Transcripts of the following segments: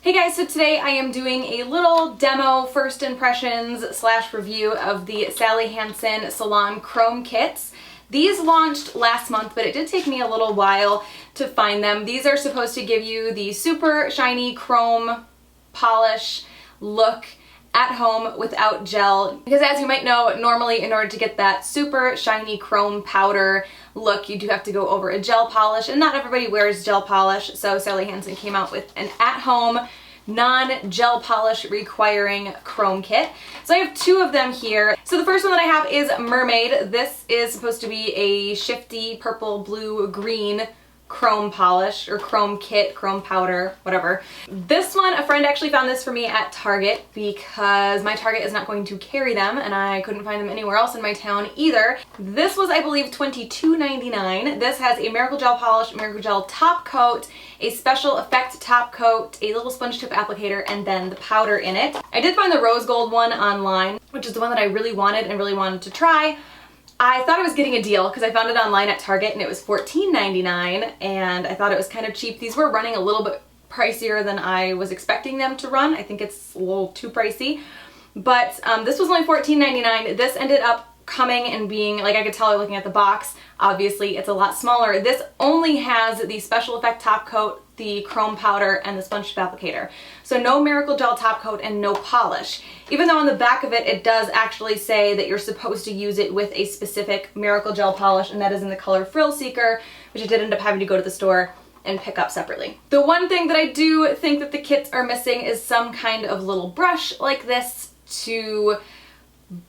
Hey guys, so today I am doing a little demo first impressions / review of the Sally Hansen Salon Chrome kits. These launched last month, but it did take me a little while to find them. These are supposed to give you the super shiny chrome polish look at home without gel, because as you might know, normally in order to get that super shiny chrome powder look, you do have to go over a gel polish, and not everybody wears gel polish, so Sally Hansen came out with an at-home non-gel polish requiring chrome kit. So I have two of them here. So the first one that I have is Mermaid. This is supposed to be a shifty purple, blue, green chrome polish or chrome kit, chrome powder, whatever. This one, a friend actually found this for me at Target because my Target is not going to carry them and I couldn't find them anywhere else in my town either. This was, I believe, $22.99. This has a Miracle Gel polish, Miracle Gel top coat, a special effect top coat, a little sponge tip applicator, and then the powder in it. I did find the rose gold one online, which is the one that I really wanted to try. I thought I was getting a deal because I found it online at Target and it was $14.99 and I thought it was kind of cheap. These were running a little bit pricier than I was expecting them to run. I think it's a little too pricey, but this was only $14.99. This ended up coming and being, like, I could tell looking at the box, obviously it's a lot smaller. This only has the special effect top coat, the chrome powder, and the sponge tip applicator. So no Miracle Gel top coat and no polish. Even though on the back of it, it does actually say that you're supposed to use it with a specific Miracle Gel polish, and that is in the color Thrill Seeker, which I did end up having to go to the store and pick up separately. The one thing that I do think that the kits are missing is some kind of little brush like this to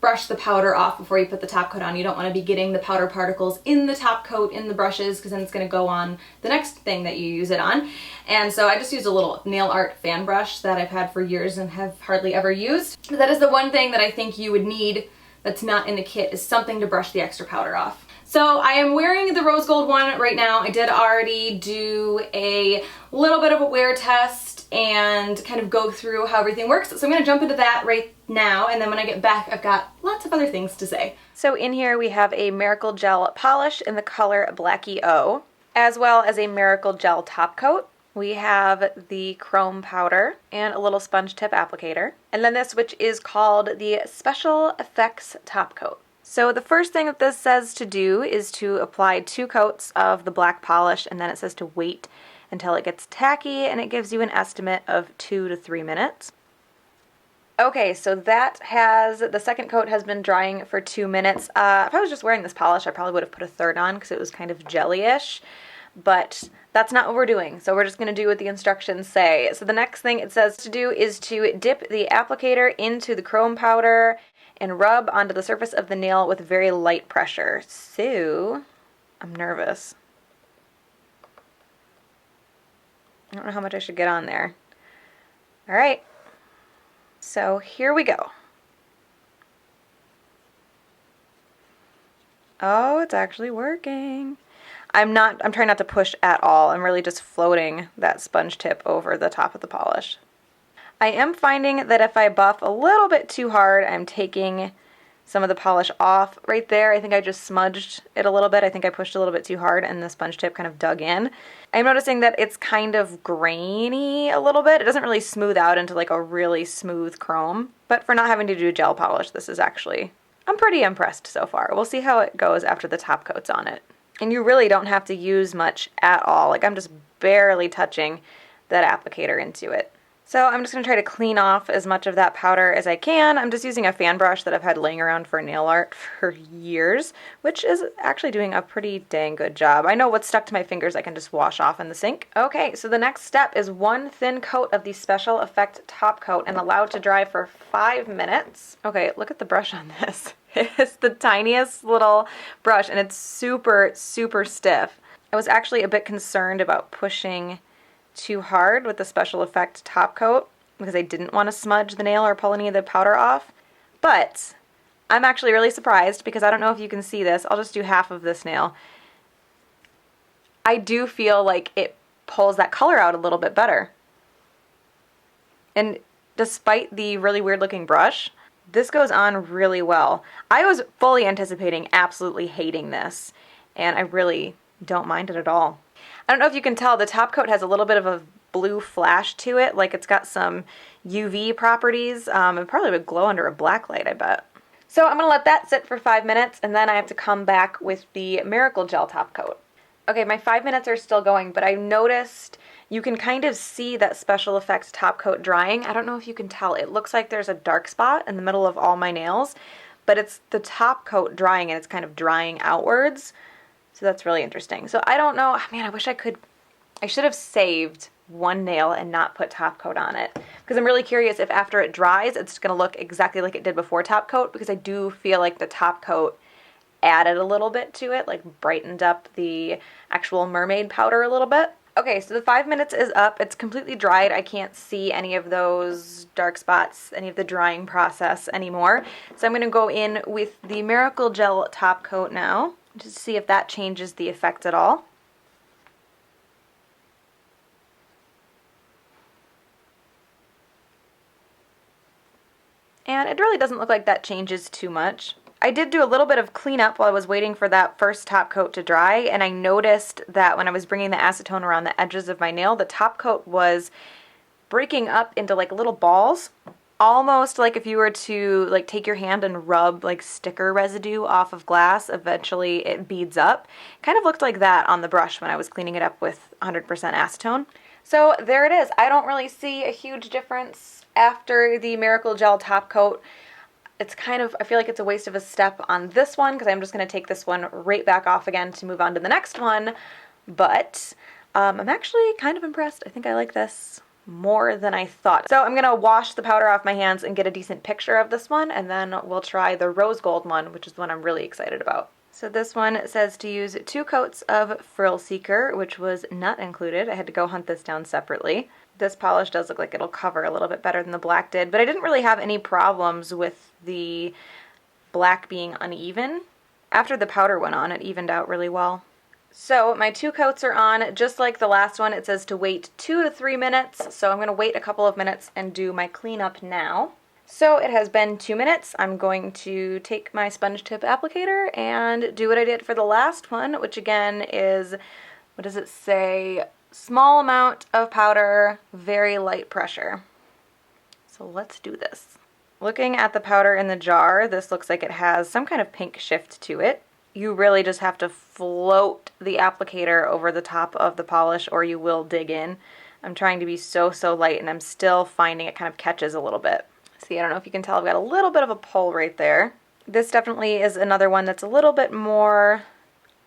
brush the powder off before you put the top coat on. You don't want to be getting the powder particles in the top coat in the brushes, because then it's going to go on the next thing that you use it on. And so I just used a little nail art fan brush that I've had for years and have hardly ever used. But that is the one thing that I think you would need that's not in the kit, is something to brush the extra powder off. So I am wearing the rose gold one right now. I did already do a little bit of a wear test and kind of go through how everything works. So I'm going to jump into that right now, and then when I get back, I've got lots of other things to say. So in here we have a Miracle Gel polish in the color Blackie O, as well as a Miracle Gel top coat. We have the chrome powder and a little sponge tip applicator. And then this, which is called the Special Effects top coat. So the first thing that this says to do is to apply 2 coats of the black polish, and then it says to wait until it gets tacky, and it gives you an estimate of 2 to 3 minutes. Okay, so that has, the second coat has been drying for 2 minutes. If I was just wearing this polish, I probably would have put a third on because it was kind of jelly-ish, but that's not what we're doing. So we're just going to do what the instructions say. So the next thing it says to do is to dip the applicator into the chrome powder and rub onto the surface of the nail with very light pressure. So, I'm nervous. I don't know how much I should get on there. All right. So here we go. Oh, it's actually working. I'm trying not to push at all. I'm really just floating that sponge tip over the top of the polish. I am finding that if I buff a little bit too hard, I'm taking some of the polish off. Right there, I think I just smudged it a little bit. I think I pushed a little bit too hard and the sponge tip kind of dug in. I'm noticing that it's kind of grainy a little bit. It doesn't really smooth out into like a really smooth chrome. But for not having to do gel polish, this is actually, I'm pretty impressed so far. We'll see how it goes after the top coat's on it. And you really don't have to use much at all. Like, I'm just barely touching that applicator into it. So I'm just going to try to clean off as much of that powder as I can. I'm just using a fan brush that I've had laying around for nail art for years, which is actually doing a pretty dang good job. I know what's stuck to my fingers I can just wash off in the sink. Okay, so the next step is 1 thin coat of the Special Effect top coat and allow it to dry for 5 minutes. Okay, look at the brush on this. It's the tiniest little brush and it's super, super stiff. I was actually a bit concerned about pushing too hard with the Special Effect top coat because I didn't want to smudge the nail or pull any of the powder off. But I'm actually really surprised because I don't know if you can see this. I'll just do half of this nail. I do feel like it pulls that color out a little bit better. And despite the really weird looking brush, this goes on really well. I was fully anticipating absolutely hating this, and I really don't mind it at all. I don't know if you can tell, the top coat has a little bit of a blue flash to it, like it's got some UV properties. It probably would glow under a black light, I bet. So I'm gonna let that sit for 5 minutes, and then I have to come back with the Miracle Gel Top Coat. Okay, my 5 minutes are still going, but I noticed you can kind of see that Special Effects top coat drying. I don't know if you can tell. It looks like there's a dark spot in the middle of all my nails, but it's the top coat drying and it's kind of drying outwards. So that's really interesting. So I don't know. Man, I wish I should have saved one nail and not put top coat on it, because I'm really curious if after it dries, it's going to look exactly like it did before top coat, because I do feel like the top coat added a little bit to it, like brightened up the actual Mermaid powder a little bit. Okay, so the 5 minutes is up. It's completely dried. I can't see any of those dark spots, any of the drying process anymore. So I'm going to go in with the Miracle Gel Top Coat now, just to see if that changes the effect at all. And it really doesn't look like that changes too much. I did do a little bit of cleanup while I was waiting for that first top coat to dry, and I noticed that when I was bringing the acetone around the edges of my nail, the top coat was breaking up into like little balls, almost like if you were to like take your hand and rub like sticker residue off of glass, eventually it beads up. Kind of looked like that on the brush when I was cleaning it up with 100% acetone. So there it is. I don't really see a huge difference after the Miracle Gel Top Coat. It's kind of, I feel like it's a waste of a step on this one, because I'm just going to take this one right back off again to move on to the next one. But I'm actually kind of impressed. I think I like this more than I thought. So I'm going to wash the powder off my hands and get a decent picture of this one, and then we'll try the rose gold one, which is the one I'm really excited about. So this one says to use 2 coats of Frill Seeker, which was not included. I had to go hunt this down separately. This polish does look like it'll cover a little bit better than the black did, but I didn't really have any problems with the black being uneven. After the powder went on, it evened out really well. So my 2 coats are on. Just like the last one, it says to wait 2 to 3 minutes, so I'm going to wait a couple of minutes and do my cleanup now. So it has been 2 minutes. I'm going to take my sponge tip applicator and do what I did for the last one, which again is, what does it say? Small amount of powder, very light pressure. So let's do this. Looking at the powder in the jar, this looks like it has some kind of pink shift to it. You really just have to float the applicator over the top of the polish or you will dig in. I'm trying to be so light, and I'm still finding it kind of catches a little bit. See, I don't know if you can tell, I've got a little bit of a pull right there. This definitely is another one that's a little bit more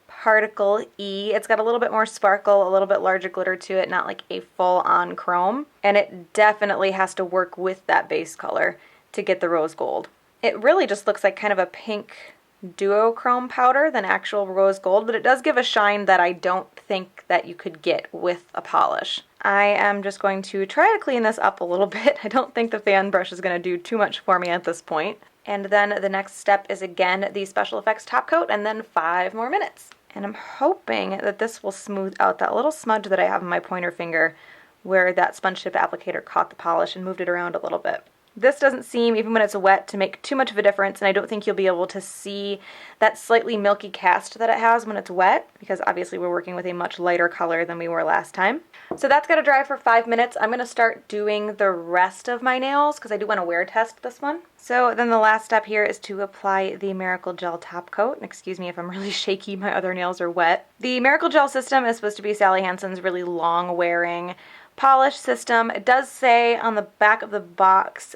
particle-y. It's got a little bit more sparkle, a little bit larger glitter to it, not like a full-on chrome. And it definitely has to work with that base color to get the rose gold. It really just looks like kind of a pink duochrome powder than actual rose gold, but it does give a shine that I don't think that you could get with a polish. I am just going to try to clean this up a little bit. I don't think the fan brush is going to do too much for me at this point. And then the next step is again the Special Effects top coat, and then 5 more minutes. And I'm hoping that this will smooth out that little smudge that I have in my pointer finger where that sponge tip applicator caught the polish and moved it around a little bit. This doesn't seem, even when it's wet, to make too much of a difference, and I don't think you'll be able to see that slightly milky cast that it has when it's wet, because obviously we're working with a much lighter color than we were last time. So that's got to dry for 5 minutes. I'm going to start doing the rest of my nails, because I do want to wear test this one. So then the last step here is to apply the Miracle Gel Top Coat. And excuse me if I'm really shaky, my other nails are wet. The Miracle Gel system is supposed to be Sally Hansen's really long-wearing polish system. It does say on the back of the box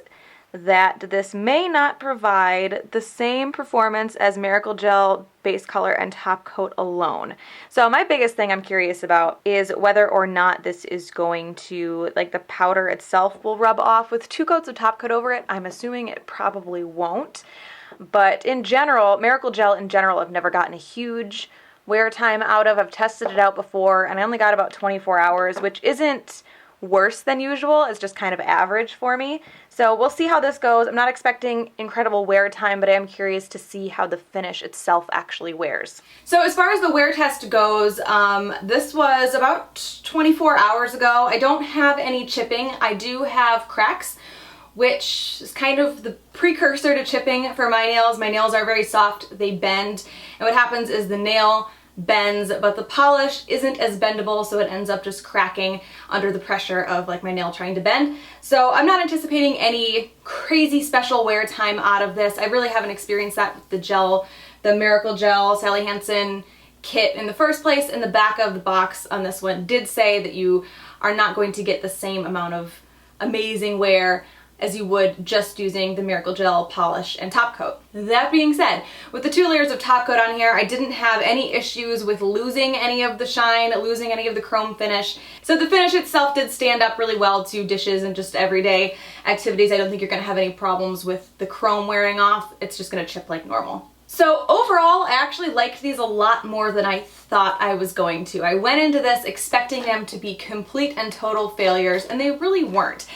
that this may not provide the same performance as Miracle Gel base color and top coat alone. So my biggest thing I'm curious about is whether or not this is going to, like, the powder itself will rub off with 2 coats of top coat over it. I'm assuming it probably won't. But in general, Miracle Gel in general I've never gotten a huge wear time out of. I've tested it out before and I only got about 24 hours, which isn't worse than usual. It's just kind of average for me. So we'll see how this goes. I'm not expecting incredible wear time, but I am curious to see how the finish itself actually wears. So as far as the wear test goes, this was about 24 hours ago. I don't have any chipping. I do have cracks, which is kind of the precursor to chipping for my nails. My nails are very soft, they bend, and what happens is the nail bends, but the polish isn't as bendable, so it ends up just cracking under the pressure of like my nail trying to bend. So I'm not anticipating any crazy special wear time out of this. I really haven't experienced that with the gel, the Miracle Gel Sally Hansen kit in the first place. In the back of the box on this one did say that you are not going to get the same amount of amazing wear as you would just using the Miracle Gel polish and top coat. That being said, with the 2 layers of top coat on here, I didn't have any issues with losing any of the shine, losing any of the chrome finish. So the finish itself did stand up really well to dishes and just everyday activities. I don't think you're gonna have any problems with the chrome wearing off. It's just gonna chip like normal. So overall, I actually liked these a lot more than I thought I was going to. I went into this expecting them to be complete and total failures, and they really weren't.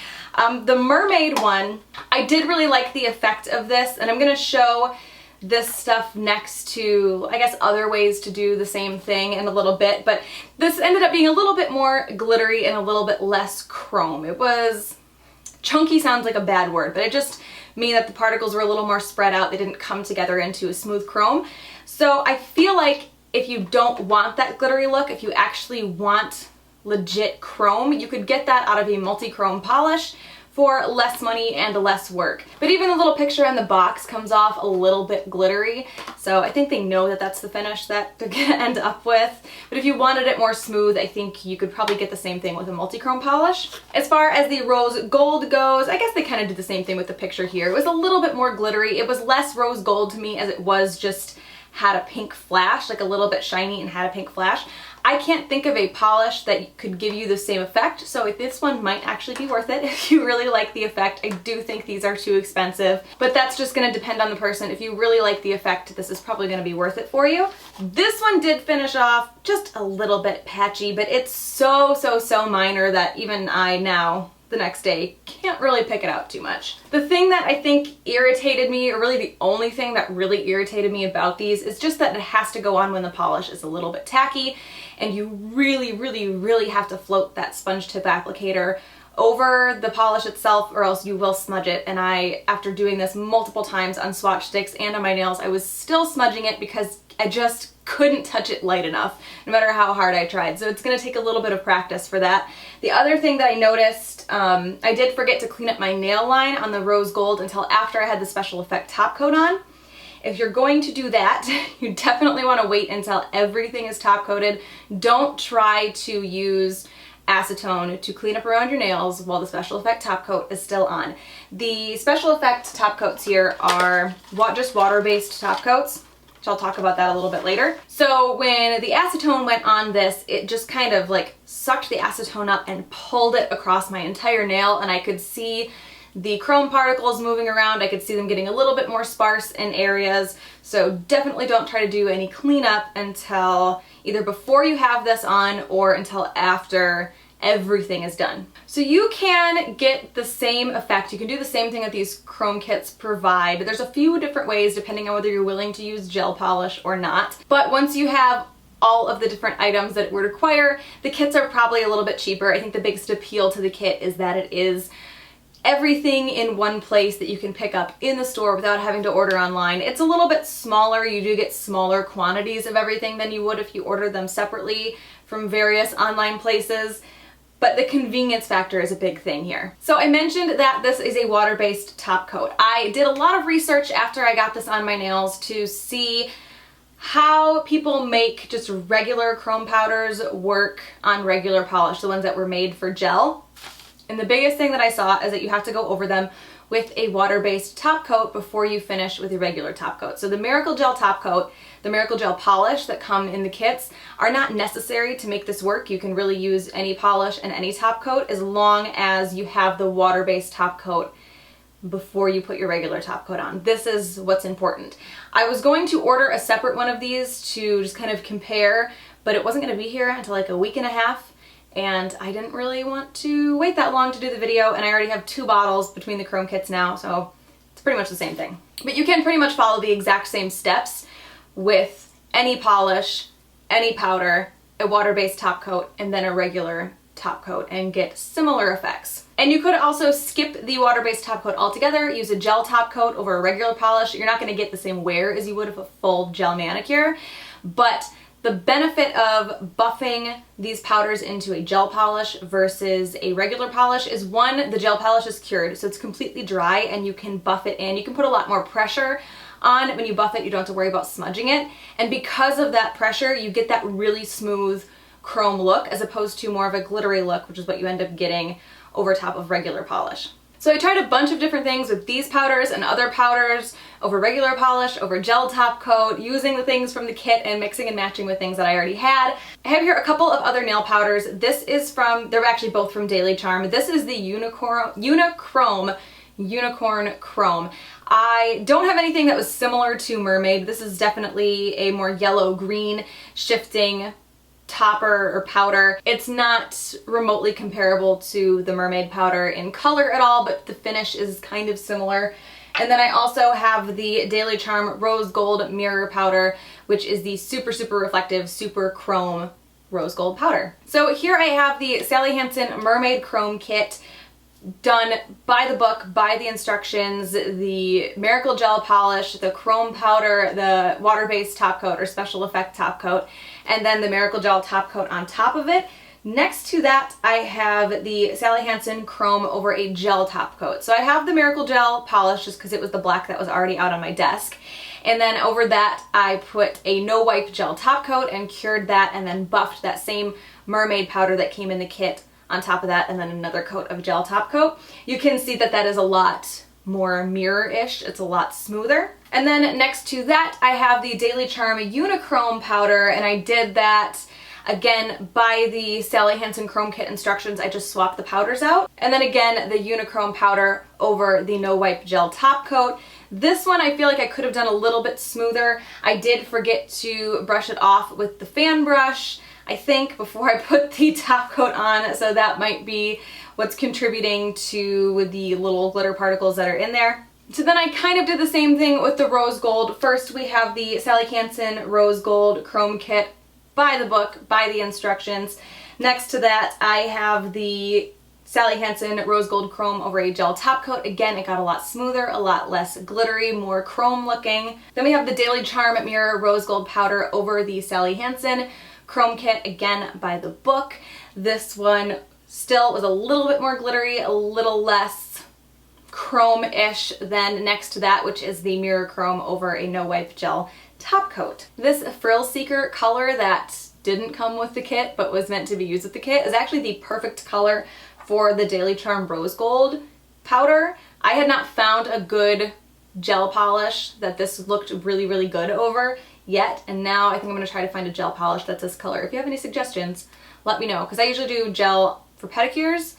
The Mermaid one, I did really like the effect of this, and I'm gonna show this stuff next to, I guess, other ways to do the same thing in a little bit, but this ended up being a little bit more glittery and a little bit less chrome. It was, chunky sounds like a bad word, but it just mean that the particles were a little more spread out. They didn't come together into a smooth chrome. So I feel like if you don't want that glittery look, if you actually want legit chrome, you could get that out of a multi-chrome polish for less money and less work. But even the little picture in the box comes off a little bit glittery, so I think they know that that's the finish that they're gonna end up with. But if you wanted it more smooth, I think you could probably get the same thing with a multi-chrome polish. As far as the rose gold goes, I guess they kind of did the same thing with the picture here. It was a little bit more glittery. It was less rose gold to me as it was just had a pink flash, like a little bit shiny and had a pink flash. I can't think of a polish that could give you the same effect, so this one might actually be worth it if you really like the effect. I do think these are too expensive, but that's just gonna depend on the person. If you really like the effect, this is probably gonna be worth it for you. This one did finish off just a little bit patchy, but it's so minor that even I now, the next day, can't really pick it out too much. The thing that I think irritated me, or really the only thing that really irritated me about these, is just that it has to go on when the polish is a little bit tacky, and you really have to float that sponge tip applicator over the polish itself, or else you will smudge it. And I, after doing this multiple times on swatch sticks and on my nails, I was still smudging it because I just couldn't touch it light enough, no matter how hard I tried. So it's gonna take a little bit of practice for that. The other thing that I noticed, I did forget to clean up my nail line on the rose gold until after I had the special effect top coat on. If you're going to do that, you definitely want to wait until everything is top coated. Don't try to use acetone to clean up around your nails while the special effect top coat is still on. The special effect top coats here are just water-based top coats, which I'll talk about that a little bit later. So when the acetone went on this, it just kind of like sucked the acetone up and pulled it across my entire nail, and I could see the chrome particles moving around. I could see them getting a little bit more sparse in areas. So definitely don't try to do any cleanup until either before you have this on or until after everything is done. So you can get the same effect. You can do the same thing that these chrome kits provide. There's a few different ways depending on whether you're willing to use gel polish or not. But once you have all of the different items that it would require, the kits are probably a little bit cheaper. I think the biggest appeal to the kit is that it is everything in one place that you can pick up in the store without having to order online. It's a little bit smaller. You do get smaller quantities of everything than you would if you order them separately from various online places, but the convenience factor is a big thing here. So I mentioned that this is a water-based top coat. I did a lot of research after I got this on my nails to see how people make just regular chrome powders work on regular polish, the ones that were made for gel. And the biggest thing that I saw is that you have to go over them with a water-based top coat before you finish with your regular top coat. So the Miracle Gel top coat, the Miracle Gel polish that come in the kits are not necessary to make this work. You can really use any polish and any top coat as long as you have the water-based top coat before you put your regular top coat on. This is what's important. I was going to order a separate one of these to just kind of compare, but it wasn't going to be here until like a week and a half. And I didn't really want to wait that long to do the video, and I already have 2 bottles between the chrome kits now, so it's pretty much the same thing. But you can pretty much follow the exact same steps with any polish, any powder, a water-based top coat, and then a regular top coat and get similar effects. And you could also skip the water-based top coat altogether, use a gel top coat over a regular polish. You're not going to get the same wear as you would of a full gel manicure, but The benefit of buffing these powders into a gel polish versus a regular polish is, one, the gel polish is cured, so it's completely dry and you can buff it in. You can put a lot more pressure on when you buff it. You don't have to worry about smudging it. And because of that pressure, you get that really smooth chrome look as opposed to more of a glittery look, which is what you end up getting over top of regular polish. So I tried a bunch of different things with these powders and other powders, over regular polish, over gel top coat, using the things from the kit and mixing and matching with things that I already had. I have here a couple of other nail powders. This is from, they're actually both from Daily Charm. This is the Unicrone Unicorn Chrome. I don't have anything that was similar to Mermaid. This is definitely a more yellow-green shifting topper or powder. It's not remotely comparable to the Mermaid powder in color at all, but the finish is kind of similar. And then I also have the Daily Charm Rose Gold Mirror Powder, which is the super, super reflective, super chrome rose gold powder. So here I have the Sally Hansen Mermaid Chrome Kit, done by the book, by the instructions, the Miracle Gel Polish, the Chrome Powder, the water-based top coat or special effect top coat, and then the Miracle Gel top coat on top of it. Next to that, I have the Sally Hansen Chrome over a gel top coat. So I have the Miracle Gel Polish just because it was the black that was already out on my desk. And then over that, I put a no-wipe gel top coat and cured that and then buffed that same Mermaid powder that came in the kit on top of that, and then another coat of gel top coat. You can see that that is a lot more mirror-ish. It's a lot smoother. And then next to that, I have the Daily Charm Unicrone powder, and I did that again by the Sally Hansen Chrome Kit instructions. I just swapped the powders out. And then again, the Unicrone powder over the no wipe gel top coat. This one I feel like I could have done a little bit smoother. I did forget to brush it off with the fan brush, I think, before I put the top coat on, so that might be what's contributing to the little glitter particles that are in there. So then I kind of did the same thing with the rose gold. First we have the Sally Hansen Rose Gold Chrome Kit by the book, by the instructions. Next to that I have the Sally Hansen Rose Gold Chrome over a gel top coat. Again, it got a lot smoother, a lot less glittery, more chrome looking. Then we have the Daily Charm Mirror Rose Gold Powder over the Sally Hansen Chrome Kit, again by the book. This one still was a little bit more glittery, a little less chrome-ish than next to that, which is the Mirror Chrome over a no-wipe gel top coat. This Frill Seeker color that didn't come with the kit but was meant to be used with the kit is actually the perfect color for the Daily Charm Rose Gold powder. I had not found a good gel polish that this looked really, really good over yet, and now I think I'm going to try to find a gel polish that's this color. If you have any suggestions, let me know, because I usually do gel for pedicures,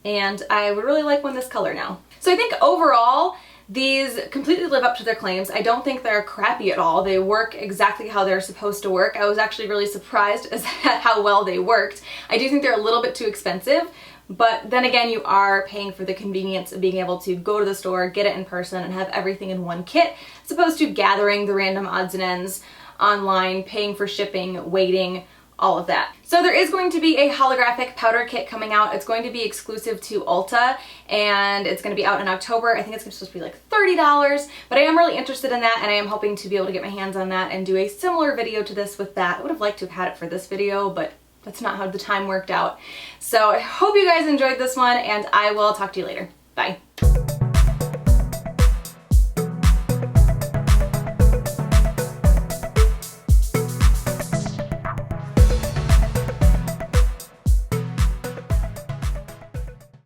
and I would really like one this color now. So I think overall, these completely live up to their claims. I don't think they're crappy at all. They work exactly how they're supposed to work. I was actually really surprised at how well they worked. I do think they're a little bit too expensive, but then again, you are paying for the convenience of being able to go to the store, get it in person, and have everything in one kit, as opposed to gathering the random odds and ends online, paying for shipping, waiting, all of that. So there is going to be a holographic powder kit coming out. It's going to be exclusive to Ulta, and it's going to be out in October. I think it's supposed to be like $30, but I am really interested in that, and I am hoping to be able to get my hands on that and do a similar video to this with that. I would have liked to have had it for this video, but that's not how the time worked out. So I hope you guys enjoyed this one, and I will talk to you later. Bye.